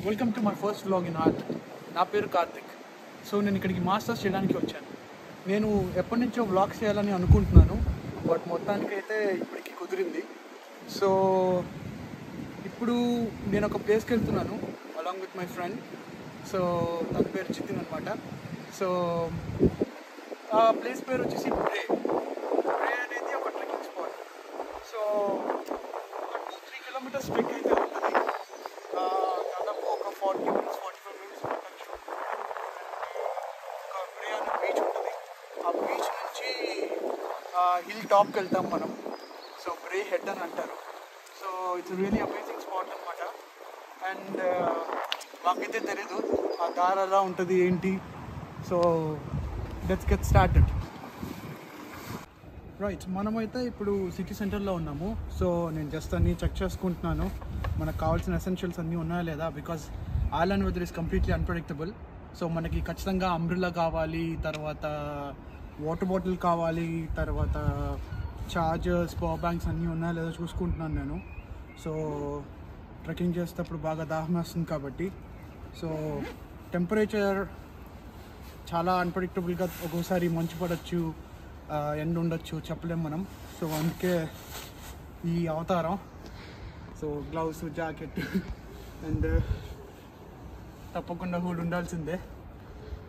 Welcome to my first vlog in heart. నా పేరు Karthik. So నేను ఇక్కడికి మాస్టర్స్ చేయడానికి వచ్చాను. నేను ఎప్పటి నుంచో వ్లాగ్స్ చేయాలని అనుకుంటున్నాను, బట్ మొత్తానికైతే ఇప్పటికి కుదిరింది. సో ఇప్పుడు నేను ఒక ప్లేస్కి వెళ్తున్నాను along with my friend. So తన పేరు చితిన్ అనమాట. సో ఆ ప్లేస్ పేరు వచ్చేసి బ్రే అనేది ఒక ట్రెక్కింగ్ స్పాట్. సో ఒక 2-3 కిలోమీటర్స్ ట్రెక్ అయితే ఉంటుంది. దాదాపు ఒక 40 minutes 45 minutes ఉండొచ్చు. ఒక బ్రే అనే బీచ్ ఉంటుంది. ఆ బీచ్ నుంచి హిల్ టాప్కి వెళ్తాం మనం. సో బ్రే హెడ్ అని అంటారు. So it's really amazing spot అనమాట. అండ్ మాకైతే తెలీదు ఆ దారి ఎలా ఉంటుంది ఏంటి. So let's get started. Right, మనమైతే ఇప్పుడు సిటీ సెంటర్లో ఉన్నాము. సో నేను జస్ట్ అన్నీ చెక్ చేసుకుంటున్నాను మనకు కావాల్సిన ఎసెన్షియల్స్ అన్నీ ఉన్నాయా లేదా. Because island weather is completely unpredictable. So మనకి ఖచ్చితంగా అంబ్రెల్లా కావాలి, తర్వాత వాటర్ బాటిల్ కావాలి, తర్వాత చార్జర్స్, పవర్ బ్యాంక్స్ అన్నీ ఉన్నాయా లేదా చూసుకుంటున్నాను నేను. సో ట్రెక్కింగ్ చేసేటప్పుడు బాగా దాహం వేస్తుంది కాబట్టి. సో టెంపరేచర్ చాలా అన్ప్రెడిక్టబుల్గా, ఒక్కోసారి మంచు పడవచ్చు, ఎండ ఉండొచ్చు, చెప్పలేం మనం. సో అందుకే ఈ అవతారం. సో గ్లౌస్, జాకెట్ అండ్ తప్పకుండా హూడ్ ఉండాల్సిందే,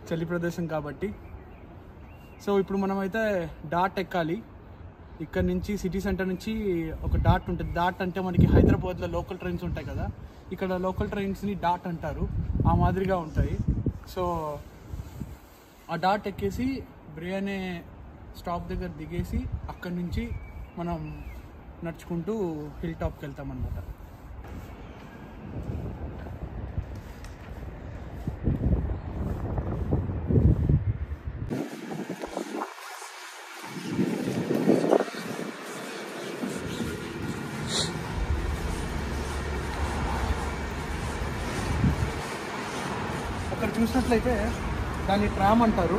చలి ప్రదేశం కాబట్టి. సో ఇప్పుడు మనమైతే డాట్ ఎక్కాలి. ఇక్కడ నుంచి సిటీ సెంటర్ నుంచి ఒక డాట్ ఉంటుంది. డాట్ అంటే మనకి హైదరాబాద్లో లోకల్ ట్రైన్స్ ఉంటాయి కదా, ఇక్కడ లోకల్ ట్రైన్స్ని డాట్ అంటారు. ఆ మాదిరిగా ఉంటాయి. సో ఆ డాట్ ఎక్కేసి బ్రే అనే స్టాప్ దగ్గర దిగేసి అక్కడి నుంచి మనం నడుచుకుంటూ హిల్ టాప్కి వెళ్తాం అన్నమాట. అక్కడ చూసినట్లయితే దాన్ని ట్రామ్ అంటారు.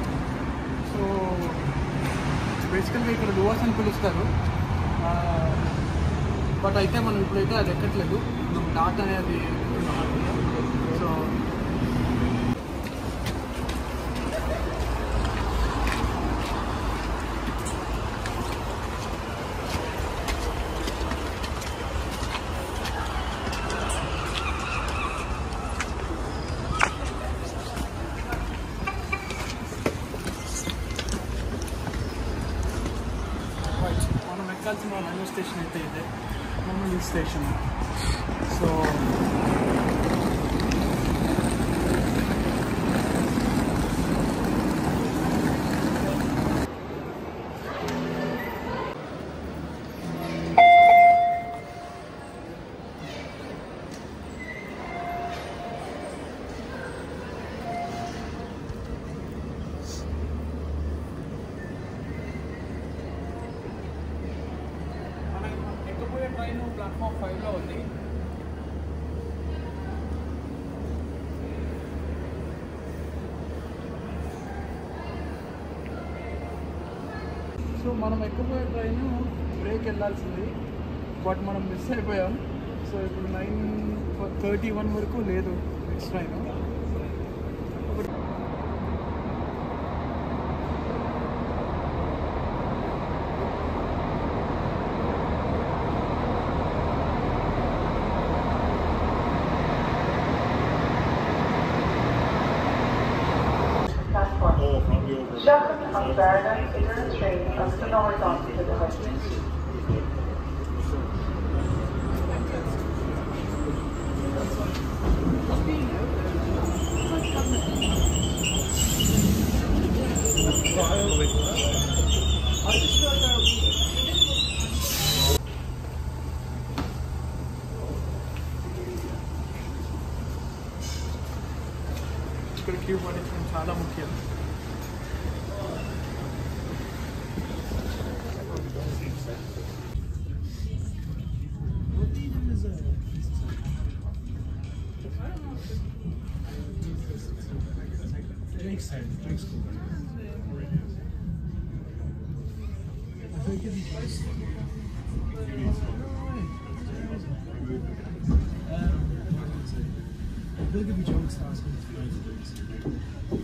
సో బేసికల్గా ఇక్కడ లువాస్ అని పిలుస్తారు. బట్ అయితే మనం ఇప్పుడైతే అది ఎక్కట్లేదు, మనం డాట్ అనేది సో మనం ఎక్కాల్సిన రైల్వే స్టేషన్ అయితే ఇదే మమ్మల్ని స్టేషన్. సో ట్రైన్ ప్లాట్ఫామ్ 5లో ఉంది. సో మనం ఎక్కబోయే ట్రైన్ బ్రేక్ వెళ్ళాల్సింది, బట్ మనం మిస్ అయిపోయాం. సో ఇప్పుడు 9:31 వరకు లేదు next train. Welcome to Barna Ignorant Train of the North onto the Hudson. ఇక్కడ క్యూ పాటించడం చాలా ముఖ్యం. He'll give you jokes to ask him his friends.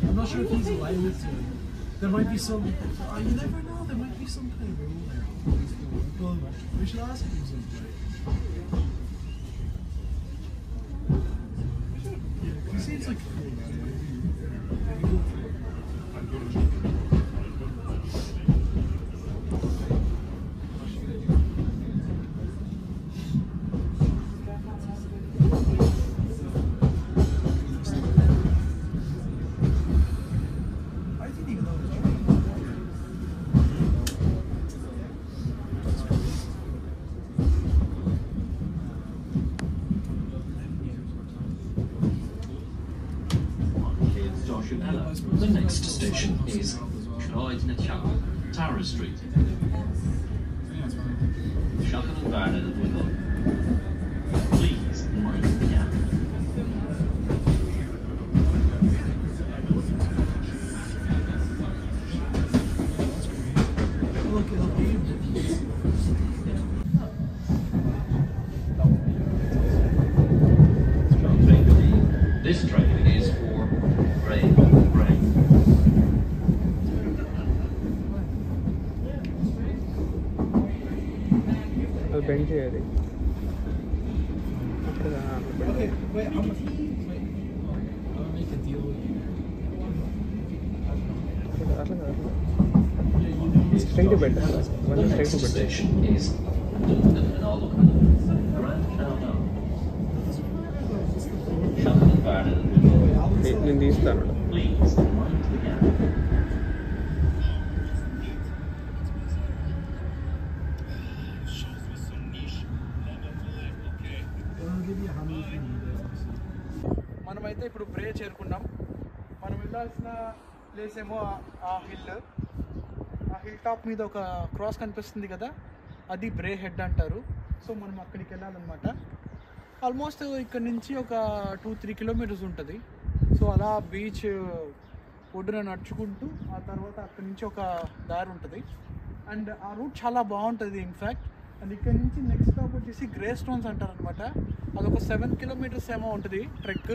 I'm not sure if he's alive with you. There might be some. You never know. There might be some kind of rule there. Well, we should ask him sometime. Yeah, he seems like a cool guy. I didn't even know it was raining. That's crazy. The next station is Croyd na Teach, Tara Street. Shocking and Varna the Dwindle. Please mind the gap. Look, it'll be. This train is for Bray. అది bend చేయాలి అక్కడ Okay, wait, how much? Wait. I'll make a deal with you. అట్లా కాదు straight bed The one next straight bed station is Duncan and O'Loughlin, Grand Countdown. Shocking and Varna the Dwindle. నేను తీస్తాను Please mind the gap. మనమైతే ఇప్పుడు బ్రే చేరుకున్నాం. మనం వెళ్ళాల్సిన place ఏమో ఆ హిల్ టాప్ మీద ఒక క్రాస్ కనిపిస్తుంది కదా, అది బ్రే హెడ్ అంటారు. సో మనం అక్కడికి వెళ్ళాలన్నమాట. ఆల్మోస్ట్ ఇక్కడ నుంచి ఒక 2-3 కిలోమీటర్స్ ఉంటుంది. సో అలా బీచ్ ఒడ్డున నడుచుకుంటూ ఆ తర్వాత అక్కడి నుంచి ఒక దారి ఉంటుంది. అండ్ ఆ రూట్ చాలా బాగుంటుంది ఇన్ఫ్యాక్ట్. అండ్ ఇక్కడ నుంచి నెక్స్ట్ స్టాప్ వచ్చేసి గ్రే స్టోన్స్ అంటారు అనమాట. అదొక 7 కిలోమీటర్స్ ఏమో ఉంటుంది ట్రెక్.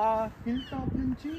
ఆ హిల్ టాప్ నుంచి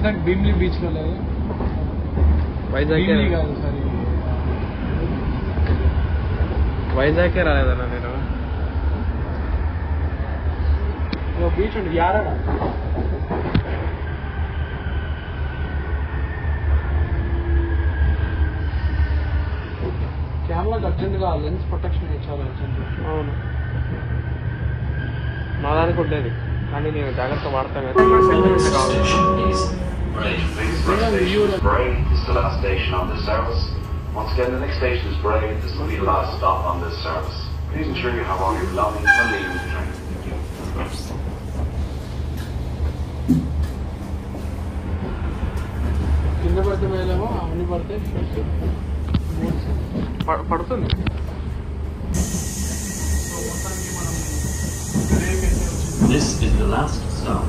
వైజాగ్ భీమ్లీ బీచ్లో లేదు, వైజాగ్ కాదు సారీ, వైజాగ్కే రాలేదన్నా నేను. బీచ్ ఉంది యారడా. కెమెరాకి అర్జెంట్గా లెన్స్ ప్రొటెక్షన్ ఇచ్చారు అర్జెంట్. అవును, నా దానికి ఉండేది కానీ నేను జాగ్రత్త వాడతాను కదా. Station is Bray. Please, first station is Bray. This is the last station on this service. Once again, the next station is Bray. This will be the last stop on this service. Please ensure you have all your belongings when leaving the train. Thank you. కింద పడితే మేలేమో, అవన్నీ పడితే పడుతుంది. This is the last stop.